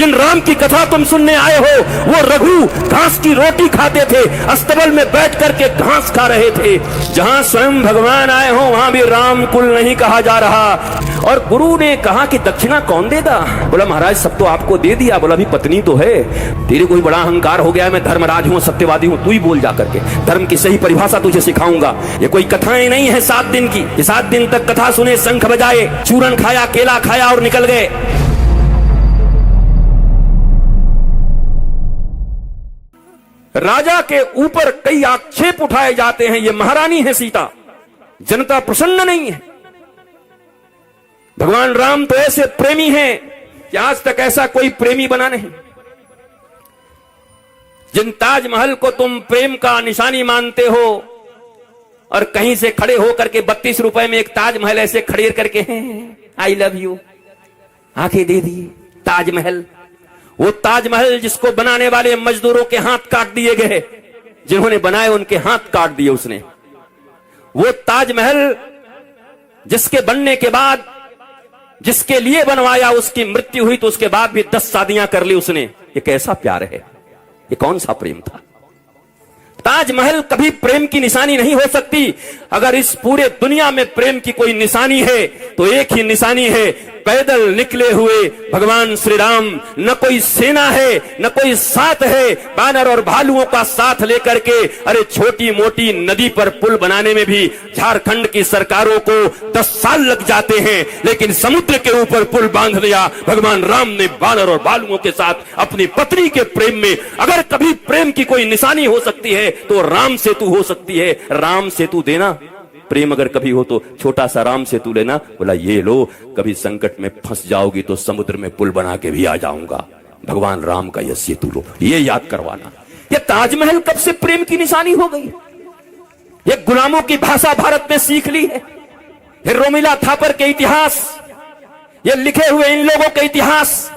जिन राम की कथा तुम सुनने आए हो, वो रघु घास की रोटी खाते थे, अस्तबल में बैठ करके घास खा रहे थे। जहां स्वयं भगवान आए हो वहां भी राम कुल नहीं कहा जा रहा। और गुरु ने कहा कि दक्षिणा कौन देगा? बोला महाराज सब तो आपको दे दिया। बोला अभी पत्नी तो है। तेरे कोई बड़ा अहंकार हो गया है, मैं धर्मराज हूं, सत्यवादी हूं, तू ही बोल जा करके, धर्म की सही परिभाषा तुझे सिखाऊंगा। ये कोई कथाएं नहीं है 7 दिन की, ये 7 दिन तक कथा सुने, शंख बजाए, चूरन खाया, केला खाया और निकल गए। राजा के ऊपर कई आक्षेप उठाए जाते हैं, ये महारानी है सीता, जनता प्रसन्न नहीं है। भगवान राम तो ऐसे प्रेमी हैं कि आज तक ऐसा कोई प्रेमी बना नहीं। जिन ताजमहल को तुम प्रेम का निशानी मानते हो और कहीं से खड़े होकर के 32 रुपए में एक ताजमहल ऐसे खड़ेर करके आई लव यू आंखें दे दी, ताजमहल, वो ताजमहल जिसको बनाने वाले मजदूरों के हाथ काट दिए गए, जिन्होंने बनाए उनके हाथ काट दिए उसने। वो ताजमहल जिसके बनने के बाद, जिसके लिए बनवाया, उसकी मृत्यु हुई तो उसके बाद भी 10 शादियां कर ली उसने। ये कैसा प्यार है? ये कौन सा प्रेम था? ताजमहल कभी प्रेम की निशानी नहीं हो सकती। अगर इस पूरे दुनिया में प्रेम की कोई निशानी है तो एक ही निशानी है, पैदल निकले हुए भगवान श्री राम। न कोई सेना है, न कोई साथ है, बानर और भालुओं का साथ लेकर के। अरे छोटी मोटी नदी पर पुल बनाने में भी झारखंड की सरकारों को 10 साल लग जाते हैं, लेकिन समुद्र के ऊपर पुल बांध दिया भगवान राम ने बानर और भालुओं के साथ अपनी पत्नी के प्रेम में। अगर कभी प्रेम की कोई निशानी हो सकती है तो राम सेतु हो सकती है। राम सेतु देना प्रेम अगर कभी हो तो छोटा सा राम सेतु लेना। बोला ये लो, कभी संकट में फंस जाओगी तो समुद्र में पुल बना के भी आ जाऊंगा। भगवान राम का यह सेतु लो, ये याद करवाना। ये ताजमहल कब से प्रेम की निशानी हो गई? ये गुलामों की भाषा भारत में सीख ली है। ये रोमिला थापर के इतिहास, ये लिखे हुए इन लोगों के इतिहास,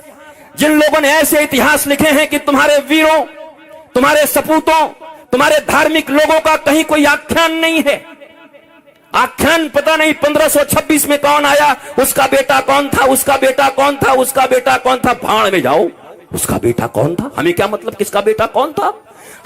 जिन लोगों ने ऐसे इतिहास लिखे हैं कि तुम्हारे वीरों, तुम्हारे सपूतों, तुम्हारे धार्मिक लोगों का कहीं कोई आख्यान नहीं है। आख्यान पता नहीं 1526 में कौन आया, उसका बेटा कौन था, उसका बेटा कौन था, उसका बेटा कौन था। भाड़ में जाओ, उसका बेटा कौन था, हमें क्या मतलब किसका बेटा कौन था।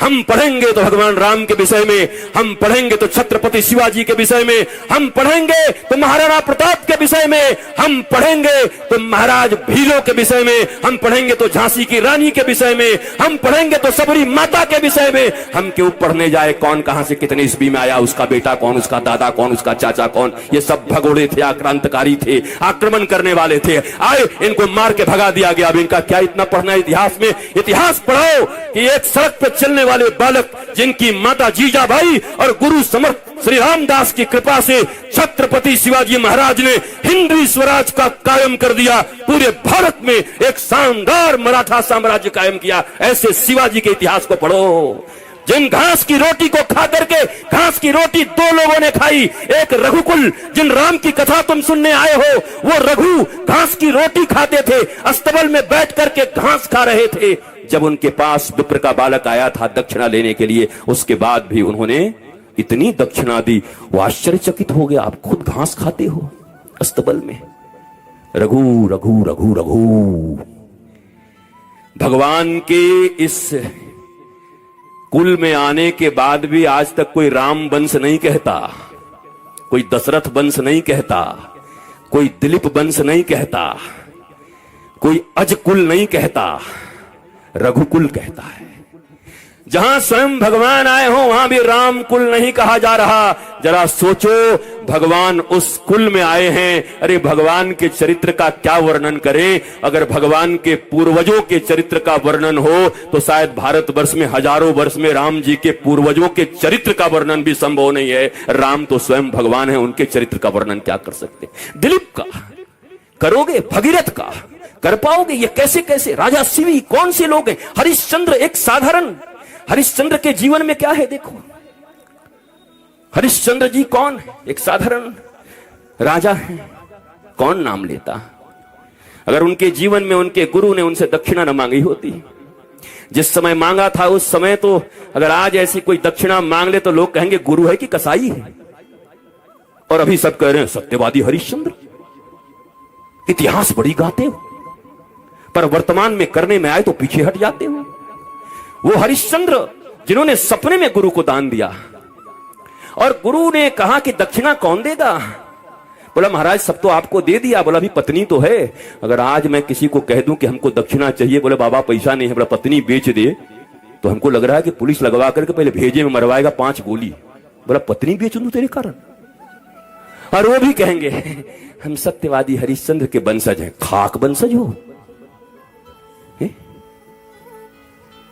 हम पढ़ेंगे तो भगवान राम के विषय में, हम पढ़ेंगे तो छत्रपति शिवाजी के विषय में, हम पढ़ेंगे तो महाराणा प्रताप के विषय में, हम पढ़ेंगे तो महाराज भीलों के विषय में, हम पढ़ेंगे तो झांसी की रानी के विषय में, हम पढ़ेंगे तो सबरी माता के विषय में। हम क्यों पढ़ने जाए कौन कहां से कितने ईस्वी में आया, उसका बेटा कौन, उसका दादा कौन, उसका चाचा कौन। ये सब भगोड़े थे, आक्रांतकारी थे, आक्रमण करने वाले थे। आए इनको मार के भगा दिया गया। अब इनका क्या इतना पढ़ना है इतिहास में? इतिहास पढ़ाओ कि एक सड़क पर चलने वाले बालक जिनकी माता जीजाबाई और गुरु समर्थ श्री रामदास की कृपा से छत्रपति शिवाजी महाराज ने हिंदवी स्वराज का कायम कर दिया, पूरे भारत में एक शानदार मराठा साम्राज्य कायम किया। ऐसे शिवाजी के इतिहास को पढ़ो। जिन घास की रोटी को खा करके, घास की रोटी 2 लोगों ने खाई, एक रघुकुल, जिन राम की कथा तुम सुनने आए हो, वो रघु घास की रोटी खाते थे, अस्तबल में बैठ करके घास खा रहे थे। जब उनके पास विप्र का बालक आया था दक्षिणा लेने के लिए, उसके बाद भी उन्होंने इतनी दक्षिणा दी, वो आश्चर्यचकित हो गया। आप खुद घास खाते हो अस्तबल में। रघु रघु रघु रघु। भगवान के इस कुल में आने के बाद भी आज तक कोई राम वंश नहीं कहता, कोई दशरथ वंश नहीं कहता, कोई दिलीप वंश नहीं कहता, कोई अज कुल नहीं कहता, रघुकुल कहता है। जहां स्वयं भगवान आए हो वहां भी राम कुल नहीं कहा जा रहा। जरा सोचो, भगवान उस कुल में आए हैं। अरे भगवान के चरित्र का क्या वर्णन करें? अगर भगवान के पूर्वजों के चरित्र का वर्णन हो तो शायद भारतवर्ष में हजारों वर्ष में राम जी के पूर्वजों के चरित्र का वर्णन भी संभव नहीं है। राम तो स्वयं भगवान है, उनके चरित्र का वर्णन क्या कर सकते? दिलीप का करोगे, भगीरथ का कर पाओगे? ये कैसे कैसे? राजा शिवी कौन से लोग हैं? हरिश्चंद्र एक साधारण, हरिश्चंद्र के जीवन में क्या है देखो। हरिश्चंद्र जी कौन है? एक साधारण राजा है, कौन नाम लेता? अगर उनके जीवन में उनके गुरु ने उनसे दक्षिणा न मांगी होती, जिस समय मांगा था उस समय, तो अगर आज ऐसी कोई दक्षिणा मांग ले तो लोग कहेंगे गुरु है कि कसाई है। और अभी सब कह रहे हैं सत्यवादी हरिश्चंद्र, इतिहास बड़ी गाते हो। पर वर्तमान में करने में आए तो पीछे हट जाते हो। वो हरिश्चंद्र जिन्होंने सपने में गुरु को दान दिया और गुरु ने कहा कि दक्षिणा कौन देगा? बोला महाराज सब तो आपको दे दिया। बोला अभी पत्नी तो है, अगर आज मैं किसी को कह दूं कि हमको दक्षिणा चाहिए, बोले बाबा पैसा नहीं है, बोला पत्नी बेच दे, तो हमको लग रहा है कि पुलिस लगवा करके पहले भेजे में मरवाएगा 5 गोली। बोला पत्नी बेच दूं तेरे कारण? और वो भी कहेंगे हम सत्यवादी हरिश्चंद्र के वंशज हैं। खाक वंशज हो,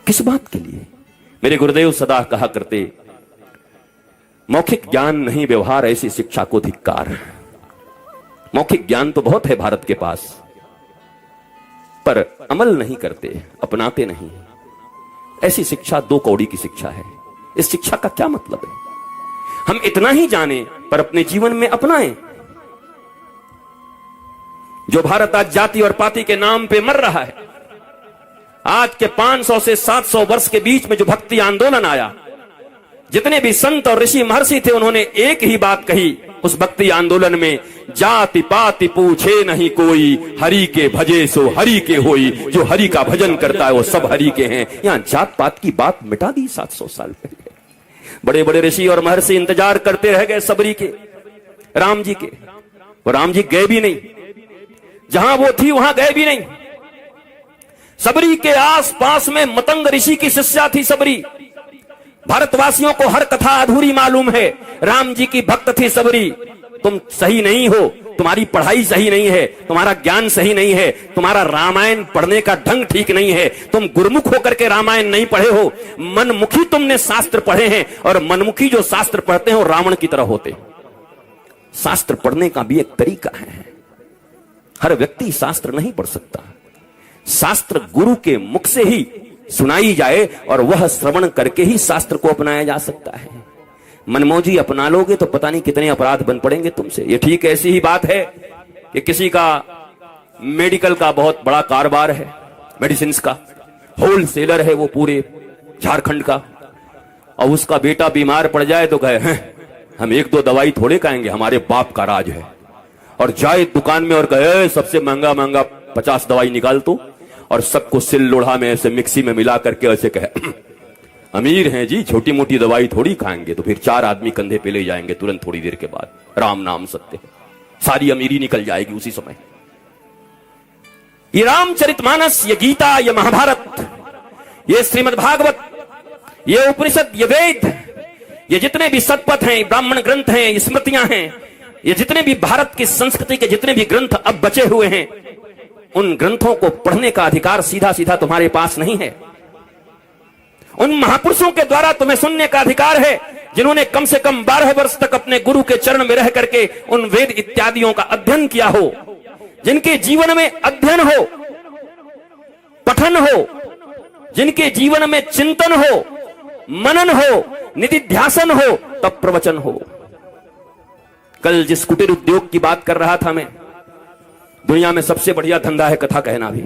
किस बात के लिए? मेरे गुरुदेव सदा कहा करते, मौखिक ज्ञान नहीं व्यवहार ऐसी शिक्षा को धिक्कार। मौखिक ज्ञान तो बहुत है भारत के पास, पर अमल नहीं करते, अपनाते नहीं। ऐसी शिक्षा 2 कौड़ी की शिक्षा है। इस शिक्षा का क्या मतलब है? हम इतना ही जाने पर अपने जीवन में अपनाएं। जो भारत आज जाति और पाति के नाम पे मर रहा है, आज के 500 से 700 वर्ष के बीच में जो भक्ति आंदोलन आया, जितने भी संत और ऋषि महर्षि थे उन्होंने एक ही बात कही उस भक्ति आंदोलन में, जाति पाति पूछे नहीं कोई, हरि के भजे सो हरि के होई। जो हरि का भजन करता है वो सब हरि के हैं। यहां जात पात की बात मिटा दी 700 साल पहले। बड़े बड़े ऋषि और महर्षि इंतजार करते रह गए सबरी के, राम जी के, और राम जी गए भी नहीं। जहां वो थी वहां गए भी नहीं। सबरी के आस पास में मतंग ऋषि की शिष्या थी सबरी। भारतवासियों को हर कथा अधूरी मालूम है। राम जी की भक्त थी सबरी। तुम सही नहीं हो, तुम्हारी पढ़ाई सही नहीं है, तुम्हारा ज्ञान सही नहीं है, तुम्हारा रामायण पढ़ने का ढंग ठीक नहीं है, तुम गुरुमुख होकर के रामायण नहीं पढ़े हो, मनमुखी तुमने शास्त्र पढ़े हैं, और मनमुखी जो शास्त्र पढ़ते हैं वो रावण की तरह होते। शास्त्र पढ़ने का भी एक तरीका है। हर व्यक्ति शास्त्र नहीं पढ़ सकता। शास्त्र गुरु के मुख से ही सुनाई जाए और वह श्रवण करके ही शास्त्र को अपनाया जा सकता है। मनमौजी अपना लोगे तो पता नहीं कितने अपराध बन पड़ेंगे तुमसे। ये ठीक ऐसी ही बात है कि किसी का मेडिकल का बहुत बड़ा कारोबार है, मेडिसिन का होलसेलर है वो पूरे झारखंड का, और उसका बेटा बीमार पड़ जाए तो कहे हम 1-2 दवाई थोड़े खाएंगे, हमारे बाप का राज है, और जाए दुकान में और कहे सबसे महंगा महंगा 50 दवाई निकाल तो, और सबको सिल लोढ़ा में ऐसे मिक्सी में मिला करके ऐसे कहे अमीर हैं जी, छोटी मोटी दवाई थोड़ी खाएंगे। तो फिर 4 आदमी कंधे पे ले जाएंगे तुरंत थोड़ी देर के बाद, राम नाम सत्य, सारी अमीरी निकल जाएगी उसी समय। ये रामचरितमानस, ये गीता, ये महाभारत, ये श्रीमद् भागवत, ये उपनिषद, ये वेद, ये जितने भी सतपथ हैं, ब्राह्मण ग्रंथ हैं, ये स्मृतियां हैं, ये जितने भी भारत की संस्कृति के जितने भी ग्रंथ अब बचे हुए हैं, उन ग्रंथों को पढ़ने का अधिकार सीधा सीधा तुम्हारे पास नहीं है। उन महापुरुषों के द्वारा तुम्हें सुनने का अधिकार है जिन्होंने कम से कम 12 वर्ष तक अपने गुरु के चरण में रह करके उन वेद इत्यादियों का अध्ययन किया हो, जिनके जीवन में अध्ययन हो, पठन हो, जिनके जीवन में चिंतन हो, मनन हो, निधिध्यासन हो, तब प्रवचन हो। कल जिस कुटीर उद्योग की बात कर रहा था मैं, दुनिया में सबसे बढ़िया धंधा है कथा कहना भी।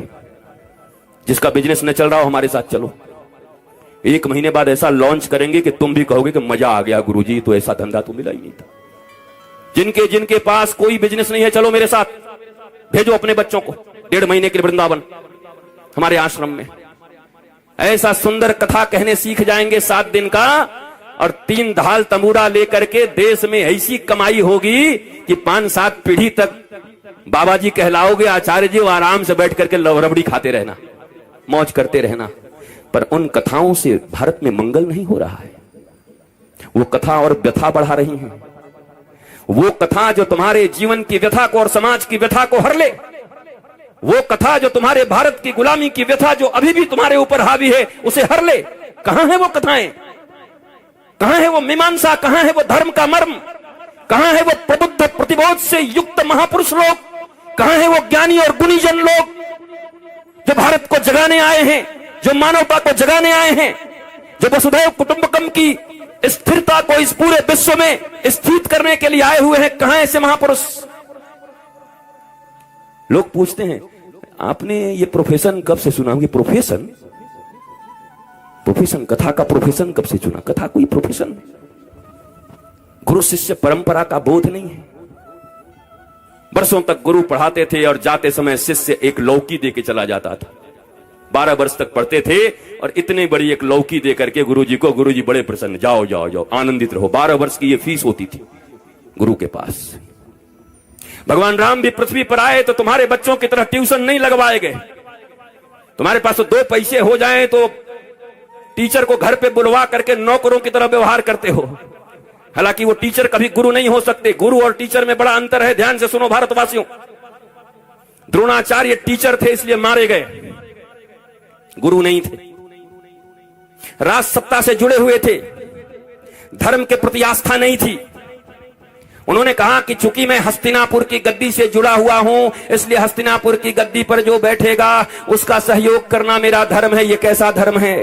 जिसका बिजनेस न चल रहा हो हमारे साथ चलो, 1 महीने बाद ऐसा लॉन्च करेंगे कि तुम भी कहोगे कि मजा आ गया गुरुजी, तो ऐसा धंधा तो मिला ही नहीं था। जिनके जिनके पास कोई बिजनेस नहीं है, चलो मेरे साथ, भेजो अपने बच्चों को 1.5 महीने के लिए वृंदावन हमारे आश्रम में। ऐसा सुंदर कथा कहने सीख जाएंगे 7 दिन का, और 3 ढाल तंबूरा लेकर के देश में ऐसी कमाई होगी कि 5-7 पीढ़ी तक बाबा जी कहलाओगे, आचार्य जी, आराम से बैठ करके रबड़ी खाते रहना, मौज करते रहना। पर उन कथाओं से भारत में मंगल नहीं हो रहा है। वो कथा और व्यथा बढ़ा रही हैं। वो कथा जो तुम्हारे जीवन की व्यथा को और समाज की व्यथा को हर ले, वो कथा जो तुम्हारे भारत की गुलामी की व्यथा जो अभी भी तुम्हारे ऊपर हावी है उसे हर ले। कहां है वो कथाएं? कहां है वो मीमांसा? कहां है वो धर्म का मर्म? कहां है वो प्रबुद्ध प्रतिबोध से युक्त महापुरुष लोग? कहां है वो ज्ञानी और गुणीजन लोग जो भारत को जगाने आए हैं, जो मानवता को जगाने आए हैं, जो वसुधैव कुटुंबकम की स्थिरता को इस पूरे विश्व में स्थित करने के लिए आए हुए हैं? कहां ऐसे महापुरुष? लोग पूछते हैं आपने ये प्रोफेशन कब से सुना? ये प्रोफेशन कथा का प्रोफेशन कब से चुना? कथा कोई प्रोफेशन, गुरु शिष्य परंपरा का बोध नहीं है। वर्षों तक गुरु पढ़ाते थे और जाते समय शिष्य एक लौकी दे के चला जाता था। 12 वर्ष तक पढ़ते थे और इतने बड़ी एक लौकी दे करके गुरुजी को, गुरुजी बड़े प्रसन्न, जाओ जाओ जाओ आनंदित रहो। 12 वर्ष की ये फीस होती थी गुरु के पास। भगवान राम भी पृथ्वी पर आए तो तुम्हारे बच्चों की तरह ट्यूशन नहीं लगवाए गए। तुम्हारे पास तो 2 पैसे हो जाएं तो टीचर को घर पे बुलवा करके नौकरों की तरह व्यवहार करते हो। हालांकि वो टीचर कभी गुरु नहीं हो सकते। गुरु और टीचर में बड़ा अंतर है। ध्यान से सुनो भारतवासियों, द्रोणाचार्य टीचर थे इसलिए मारे गए, गुरु नहीं थे। राज सत्ता से जुड़े हुए थे, धर्म के प्रति आस्था नहीं थी। उन्होंने कहा कि चूंकि मैं हस्तिनापुर की गद्दी से जुड़ा हुआ हूं, इसलिए हस्तिनापुर की गद्दी पर जो बैठेगा उसका सहयोग करना मेरा धर्म है। ये कैसा धर्म है?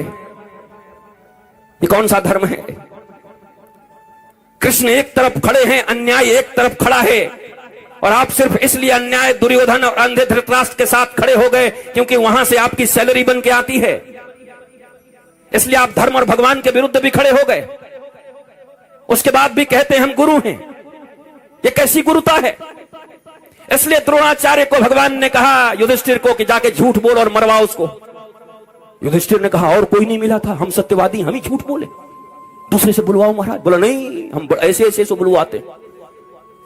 ये कौन सा धर्म है? कृष्ण एक तरफ खड़े हैं, अन्याय एक तरफ खड़ा है, और आप सिर्फ इसलिए अन्याय दुर्योधन और अंधे धृतराष्ट्र के साथ खड़े हो गए क्योंकि वहां से आपकी सैलरी बन के आती है, इसलिए आप धर्म और भगवान के विरुद्ध भी खड़े हो गए। उसके बाद भी कहते हैं हम गुरु हैं। ये कैसी गुरुता है? इसलिए द्रोणाचार्य को भगवान ने कहा युधिष्ठिर को कि जाके झूठ बोल और मरवा उसको। युधिष्ठिर ने कहा और कोई नहीं मिला था, हम सत्यवादी, हम ही झूठ बोले, दूसरे से बुलवाओ महाराज। बोला नहीं, हम ऐसे ऐसे से बुलवाते।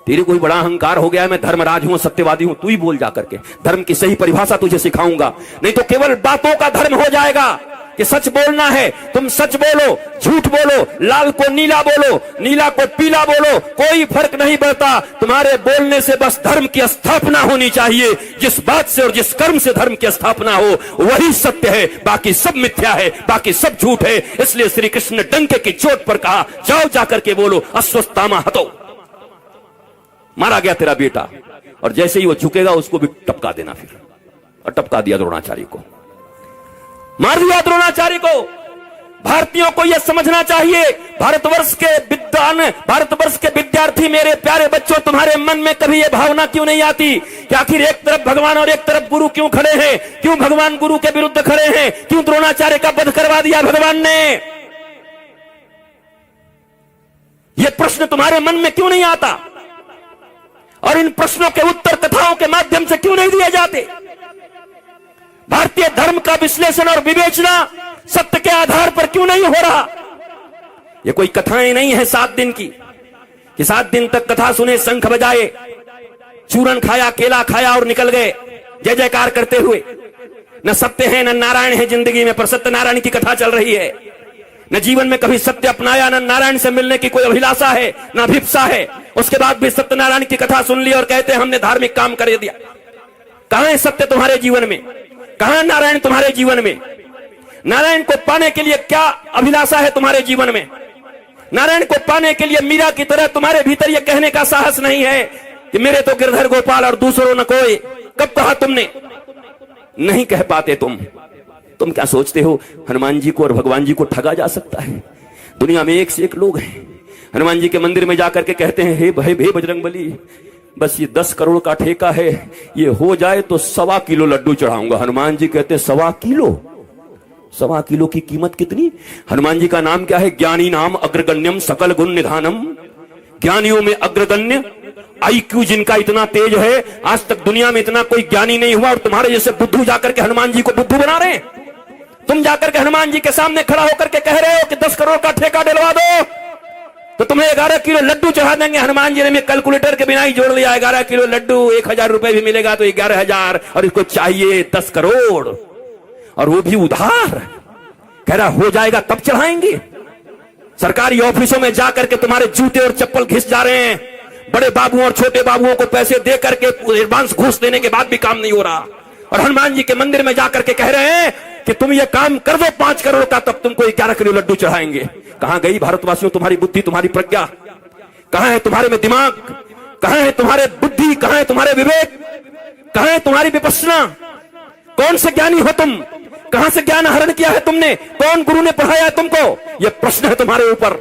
तेरे कोई बड़ा अहंकार हो गया, मैं धर्मराज हूं, सत्यवादी हूं, तू ही बोल जाकर के। धर्म की सही परिभाषा तुझे सिखाऊंगा, नहीं तो केवल बातों का धर्म हो जाएगा कि सच बोलना है। तुम सच बोलो, झूठ बोलो, लाल को नीला बोलो, नीला को पीला बोलो, कोई फर्क नहीं पड़ता। तुम्हारे बोलने से बस धर्म की स्थापना होनी चाहिए। जिस बात से और जिस कर्म से धर्म की स्थापना हो वही सत्य है, बाकी सब मिथ्या है, बाकी सब झूठ है। इसलिए श्री कृष्ण ने डंके की चोट पर कहा जाओ जाकर के बोलो अश्वत्थामा हतो। मारा गया तेरा बेटा, और जैसे ही वो झुकेगा उसको भी टपका देना फिर। और टपका दिया द्रोणाचार्य को, मार दिया द्रोणाचार्य को। भारतीयों को यह समझना चाहिए, भारतवर्ष के विद्वान, भारतवर्ष के विद्यार्थी, मेरे प्यारे बच्चों, तुम्हारे मन में कभी यह भावना क्यों नहीं आती कि आखिर एक तरफ भगवान और एक तरफ गुरु क्यों खड़े हैं? क्यों भगवान गुरु के विरुद्ध खड़े हैं? क्यों द्रोणाचार्य का वध करवा दिया भगवान ने? यह प्रश्न तुम्हारे मन में क्यों नहीं आता? और इन प्रश्नों के उत्तर कथाओं के माध्यम से क्यों नहीं दिए जाते? भारतीय धर्म का विश्लेषण और विवेचना सत्य के आधार पर क्यों नहीं हो रहा? ये कोई कथाएं नहीं है 7 दिन की कि 7 दिन तक कथा सुने, शंख बजाए, चूरन खाया, केला खाया और निकल गए जय जयकार करते हुए। न सत्य है न नारायण है जिंदगी में, पर सत्यनारायण की कथा चल रही है। न जीवन में कभी सत्य अपनाया, न नारायण से मिलने की कोई अभिलाषा है, न अभिप्सा है। उसके बाद भी सत्यनारायण की कथा सुन ली और कहते हैं हमने धार्मिक काम कर दिया। कहां है सत्य तुम्हारे जीवन में? कहां है नारायण तुम्हारे जीवन में? नारायण को पाने के लिए क्या अभिलाषा है तुम्हारे जीवन में? नारायण को पाने के लिए मीरा की तरह तुम्हारे भीतर यह कहने का साहस नहीं है कि मेरे तो गिरधर गोपाल और दूसरों न कोई। कब कहा तुमने? नहीं कह पाते तुम क्या सोचते हो हनुमान जी को और भगवान जी को ठगा जा सकता है? दुनिया में एक से एक लोग हैं। हनुमान जी के मंदिर में जाकर के कहते हैं हे बजरंगबली, बस ये 10 करोड़ का ठेका है, ये हो जाए तो 1.25 किलो लड्डू चढ़ाऊंगा। हनुमान जी कहते हैं 1.25 किलो? 1.25 किलो की कीमत कितनी? हनुमान जी का नाम क्या है? ज्ञानी नाम अग्रगण्यम सकल गुण निधानम। ज्ञानियों में अग्रगण्य, IQ जिनका इतना तेज है, आज तक दुनिया में इतना कोई ज्ञानी नहीं हुआ। और तुम्हारे जैसे बुद्धू जाकर के हनुमान जी को बुद्धू बना रहे हैं। तुम जाकर के हनुमान जी के सामने खड़ा होकर के कह रहे हो कि 10 करोड़ का ठेका दिलवा दो तो तुम्हें 11 किलो लड्डू चढ़ा देंगे। हनुमान जी ने कैलकुलेटर के बिना ही जोड़ लिया, 11 किलो लड्डू 1000 रुपए भी मिलेगा तो 11,000, और इसको चाहिए 10 करोड़, और वो भी उधार। कह रहा हो जाएगा तब चढ़ाएंगे। सरकारी ऑफिसों में जाकर के तुम्हारे जूते और चप्पल घिस जा रहे हैं। बड़े बाबुओं और छोटे बाबुओं को पैसे दे करके एडवांस घूस देने के बाद भी काम नहीं हो रहा, और हनुमान जी के मंदिर में जाकर के कह रहे हैं कि तुम ये काम कर दो 5 करोड़ का, तब तुमको 11 किलो लड्डू चढ़ाएंगे। कहां गई भारतवासियों तुम्हारी बुद्धि, तुम्हारी प्रज्ञा? कहां है तुम्हारे में दिमाग? कहां है तुम्हारे बुद्धि? कहां है तुम्हारे विवेक? कहां है तुम्हारी विपश्यना? कौन से ज्ञानी हो तुम? कहां से ज्ञान हरण किया है तुमने? कौन गुरु ने पढ़ाया है तुमको? यह प्रश्न है तुम्हारे ऊपर।